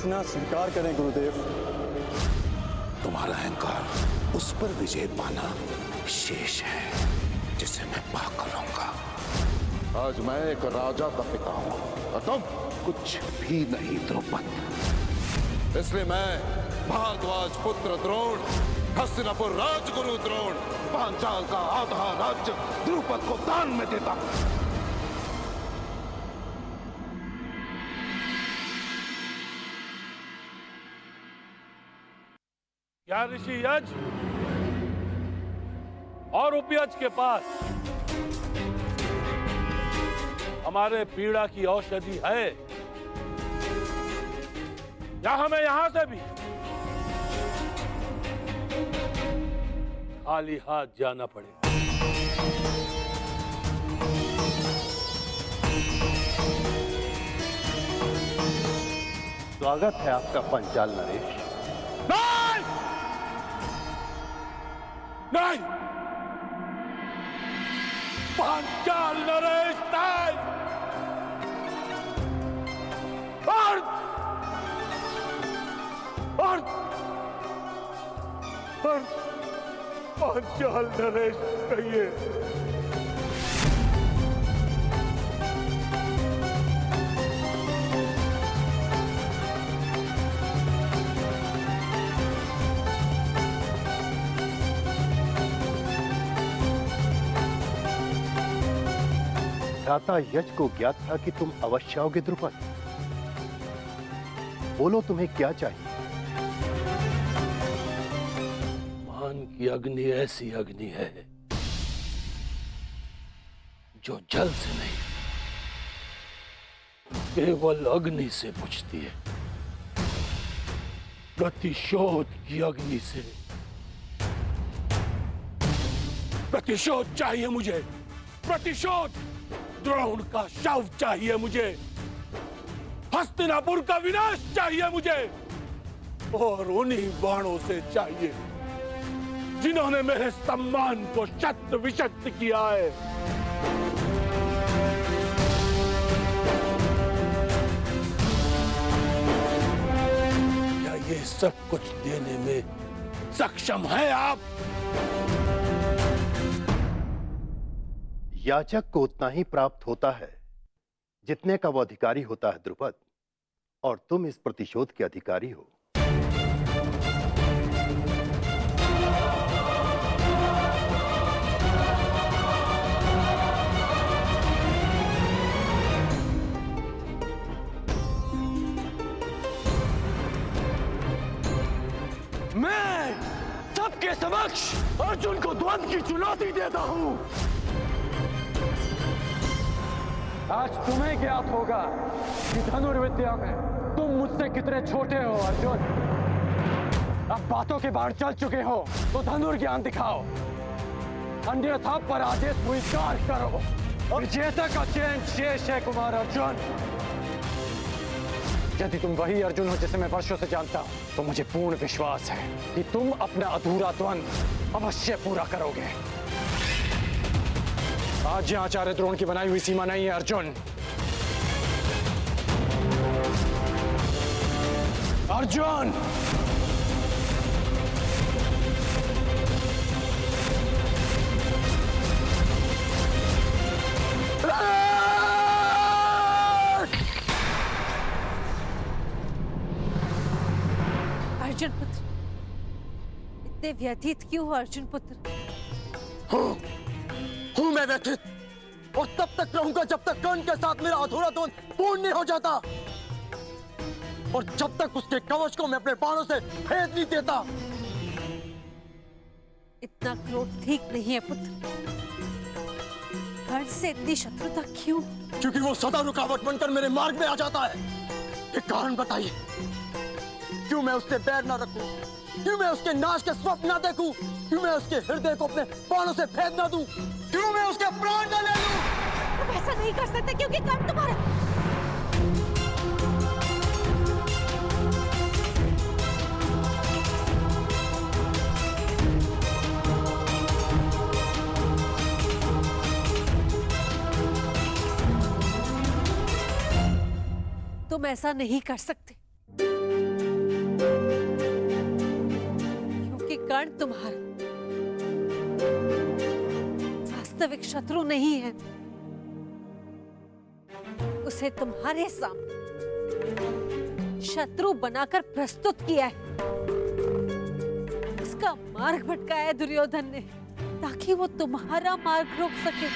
दक्षिणा स्वीकार करें गुरुदेव। तुम्हारा अहंकार उस पर विजय पाना शेष है जिसे मैं पाकर रहूंगा। आज मैं एक राजा का पिता हूं और तुम कुछ भी नहीं द्रौपद। इसलिए मैं भारद्वाज पुत्र द्रोण, हस्तिनापुर राजगुरु द्रोण, पांचाल का आधा राज्य द्रुपद को दान में देता हूं। क्या ऋषि यज और उपयज के पास हमारे पीड़ा की औषधि है या हमें यहां से भी खाली हाथ जाना पड़ेगा? स्वागत है आपका पंचाल नरेश। नहीं! नहीं! पांचाल नरेश नहीं! पांचाल नरेश कहिए। भ्राता यज को ज्ञात था कि तुम अवश्य आओगे द्रुपद। बोलो तुम्हें क्या चाहिए? मान की अग्नि ऐसी अग्नि है जो जल से नहीं केवल अग्नि से बुझती है। प्रतिशोध की अग्नि से। प्रतिशोध चाहिए मुझे, प्रतिशोध। द्रोण का शव चाहिए मुझे, हस्तिनापुर का विनाश चाहिए मुझे, और उन्हीं बाणों से चाहिए जिन्होंने मेरे सम्मान को शत विशत किया है। क्या ये सब कुछ देने में सक्षम है आप? याचक को उतना ही प्राप्त होता है जितने का वो अधिकारी होता है द्रुपद, और तुम इस प्रतिशोध के अधिकारी हो। मैं सबके समक्ष अर्जुन को द्वंद्व की चुनौती देता हूं। आज तुम्हें ज्ञात होगा कि धनुर्विद्या में तुम मुझसे कितने छोटे हो अर्जुन। अब बातों के बाढ़ चल चुके हो तो धनुर्ज्ञान दिखाओ, अन्यथा पराजय स्वीकार करो। विजेता का चयन शेष है कुमार अर्जुन। यदि तुम वही अर्जुन हो जिसे मैं वर्षों से जानता हूं, तो मुझे पूर्ण विश्वास है कि तुम अपना अधूरा द्वंद्व अवश्य पूरा करोगे। आज यहां आचार्य द्रोण की बनाई हुई सीमा नहीं है अर्जुन। अर्जुन! अर्जुन पुत्र, इतने व्यथित क्यों हो अर्जुन पुत्र? हूं मैं व्यथित, और तब तक रहूंगा जब तक कर्ण के साथ मेरा अधूरा द्वंद्व पूर्ण नहीं हो जाता, और जब तक उसके कवच को मैं अपने बाणों से भेद नहीं देता। इतना क्रोध ठीक नहीं है पुत्र। कर्ण से इतनी शत्रुता क्यों? क्योंकि वो सदा रुकावट बनकर मेरे मार्ग में आ जाता है। ये कारण बताइए, क्यों मैं उससे बैर ना रखूं? क्यों मैं उसके नाश के स्वप्न ना देखूं? क्यों मैं उसके हृदय को अपने बाणों से भेद ना दूं? क्यों मैं उसके प्राण ना ले लूं? तुम ऐसा नहीं कर सकते क्योंकि कर्ण तुम्हारा। तुम ऐसा नहीं कर सकते। कर्ण तुम्हारा वास्तविक शत्रु नहीं है। उसे तुम्हारे सामने शत्रु बनाकर प्रस्तुत किया है। उसका मार्ग भटकाया है दुर्योधन ने, ताकि वो तुम्हारा मार्ग रोक सके।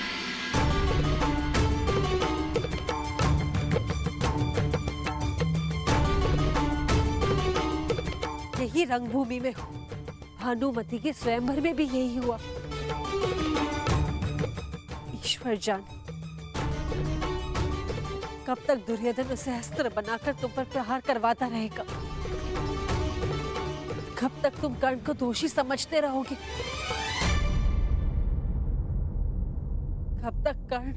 यही रंगभूमि में हो, भानुमति के स्वयंवर में भी यही हुआ। ईश्वर जान कब तक दुर्योधन उसे अस्त्र बनाकर तुम पर प्रहार करवाता रहेगा। कब तक तुम कर्ण को दोषी समझते रहोगे। कब तक कर्ण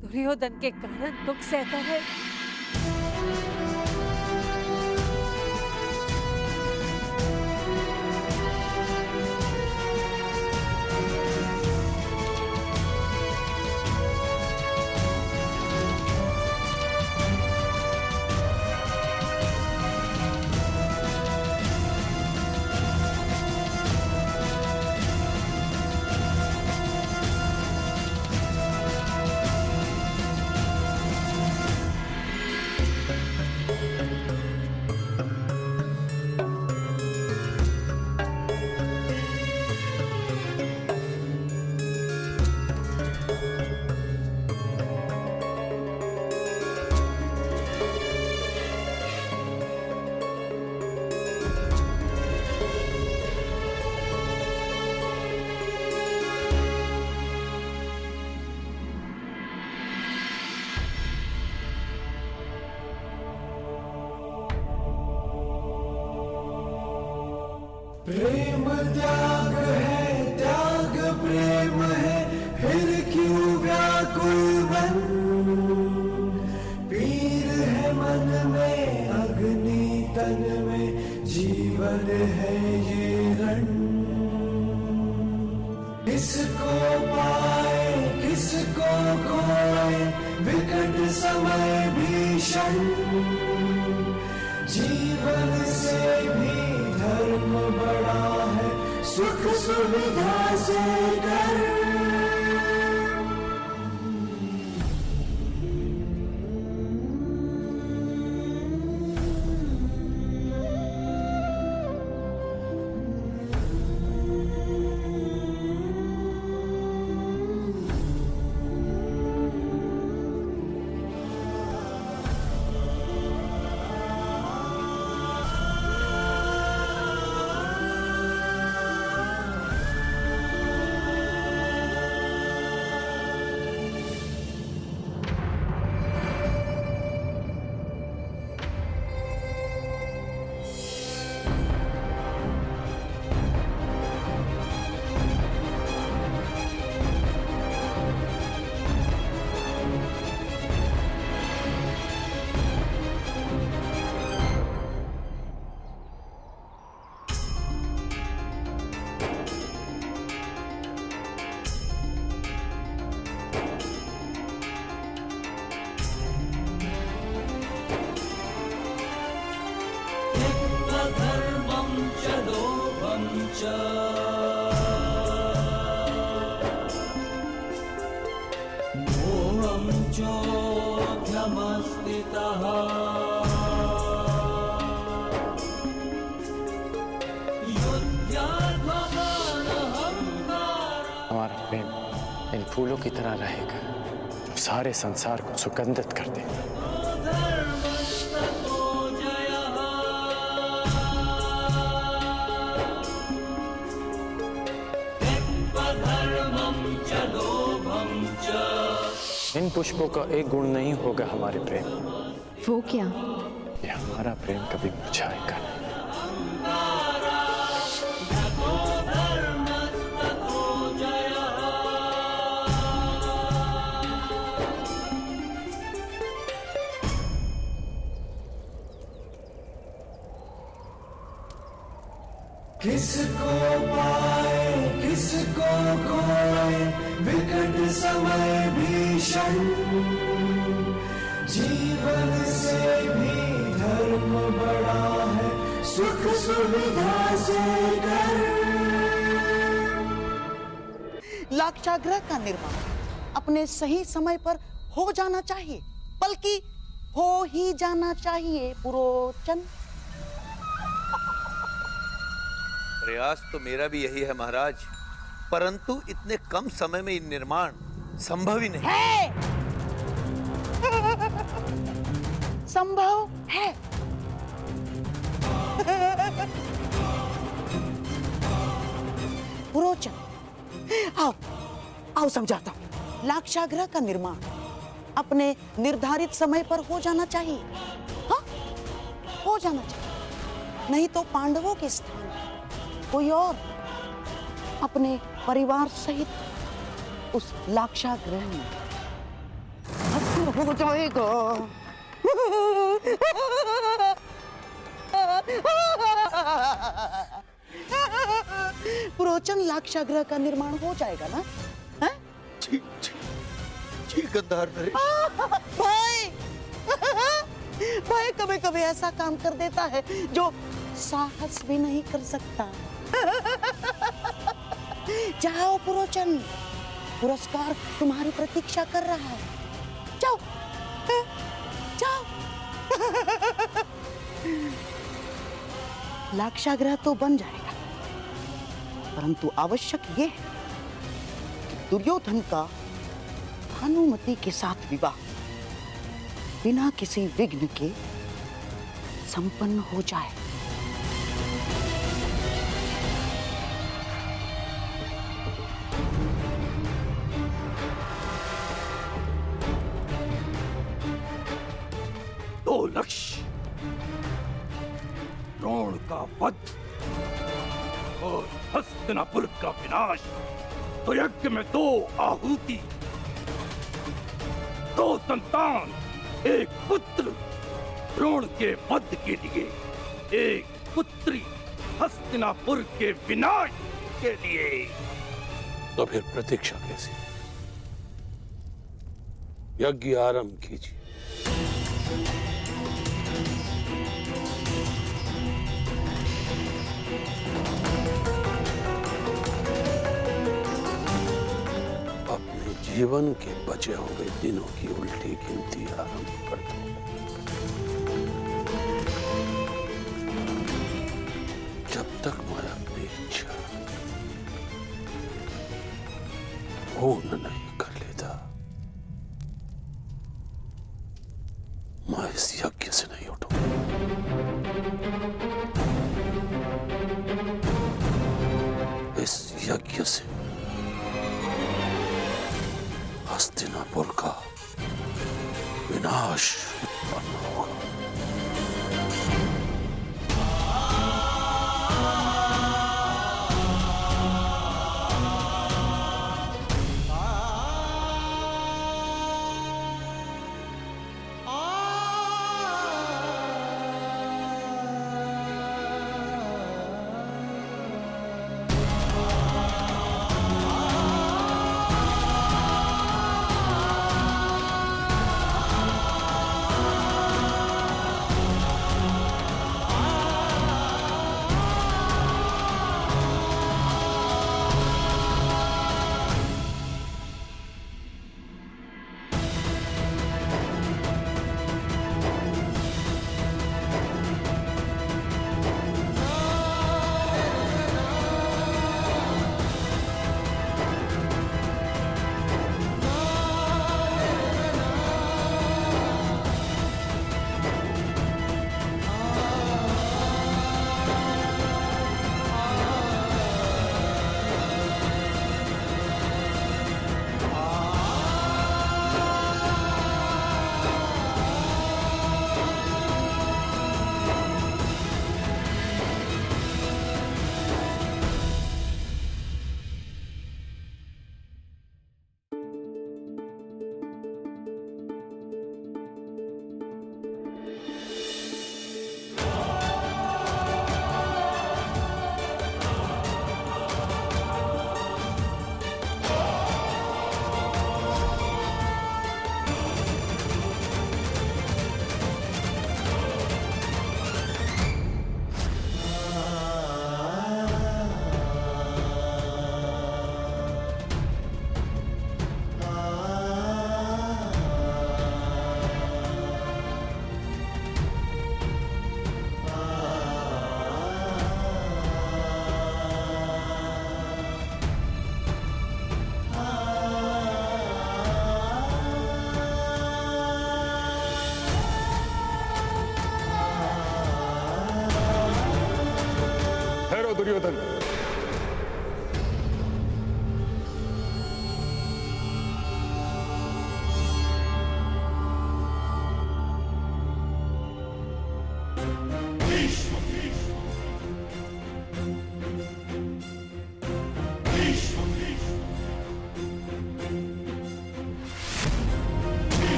दुर्योधन के कारण दुख सहता है। प्रेम त्याग है, त्याग प्रेम है, फिर क्यों व्याकुल मन। पीर है मन में, अग्नि तन में, जीवन है ये रण। किसको पाए किसको खोए, विकट समय भीषण। जीवन से भी धर्म बड़ा है, सुख सुविधा से कर। हमारा प्रेम इन फूलों की तरह रहेगा जो सारे संसार को सुगंधित कर देगा। इन पुष्पों का एक गुण नहीं होगा हमारे प्रेम। वो क्या? ये हमारा प्रेम कभी मुरझाएगा नहीं। किसको पाए किसको खोए, विकट समय भीषण। जीवन से भी धर्म बड़ा है, सुख सुविधा से कर। लाक्षागृह का निर्माण अपने सही समय पर हो जाना चाहिए, बल्कि हो ही जाना चाहिए पुरोचन। प्रयास तो मेरा भी यही है महाराज, परंतु इतने कम समय में निर्माण संभव ही नहीं है। संभव है। पुरोचन, आओ आओ समझाता हूं। लाक्षागृह का निर्माण अपने निर्धारित समय पर हो जाना चाहिए। हाँ, हो जाना चाहिए, नहीं तो पांडवों के स्थान कोई और अपने परिवार सहित उस लाक्षागृह में भस्म हो जाएगा। पुरोचन, लाक्षागृह का निर्माण हो जाएगा ना? है? जी गंधार भाई भाई कभी कभी ऐसा काम कर देता है जो साहस भी नहीं कर सकता। जाओ पुरोचन, पुरस्कार तुम्हारी प्रतीक्षा कर रहा है। जाओ जाओ। लाक्षागृह तो बन जाएगा, परंतु आवश्यक ये है कि दुर्योधन का भानुमति के साथ विवाह बिना किसी विघ्न के संपन्न हो जाए। दो लक्ष्य, द्रोण का वध और हस्तिनापुर का विनाश। तो यज्ञ में दो आहुति, दो संतान, एक पुत्र द्रोण के वध के लिए, एक पुत्री हस्तिनापुर के विनाश के लिए। तो फिर प्रतीक्षा कैसी? यज्ञ आरंभ कीजिए। अपने जीवन के बचे हुए दिनों की उल्टी गिनती आरंभ कर दो। जब तक मैं अपनी इच्छा पूर्ण नहीं कर लेता, मैं इस यज्ञ से नहीं उठूंगा। इस यज्ञ से हस्तिनापुर का विनाश उत्पन्न होगा।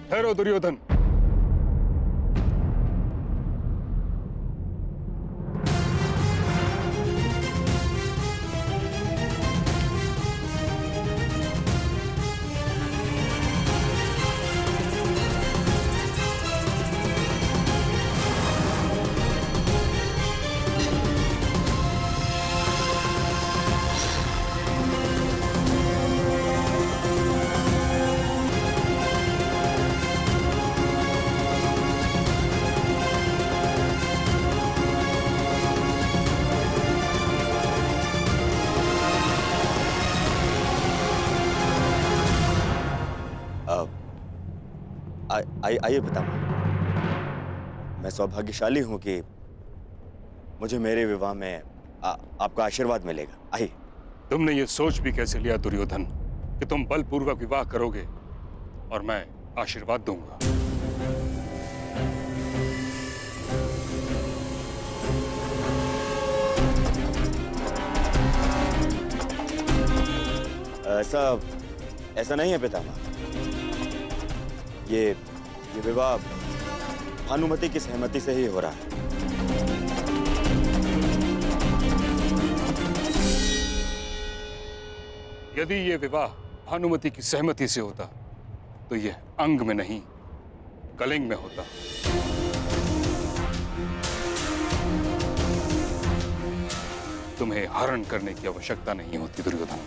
ठहरो दुर्योधन। आइए पितामह, मैं सौभाग्यशाली हूं कि मुझे मेरे विवाह में आपका आशीर्वाद मिलेगा। आइए। तुमने ये सोच भी कैसे लिया दुर्योधन कि तुम बलपूर्वक विवाह करोगे और मैं आशीर्वाद दूंगा? ऐसा नहीं है पितामह। ये विवाह भानुमति की सहमति से ही हो रहा है। यदि ये विवाह भानुमति की सहमति से होता तो ये अंग में नहीं कलिंग में होता। तुम्हें हरण करने की आवश्यकता नहीं होती दुर्योधन।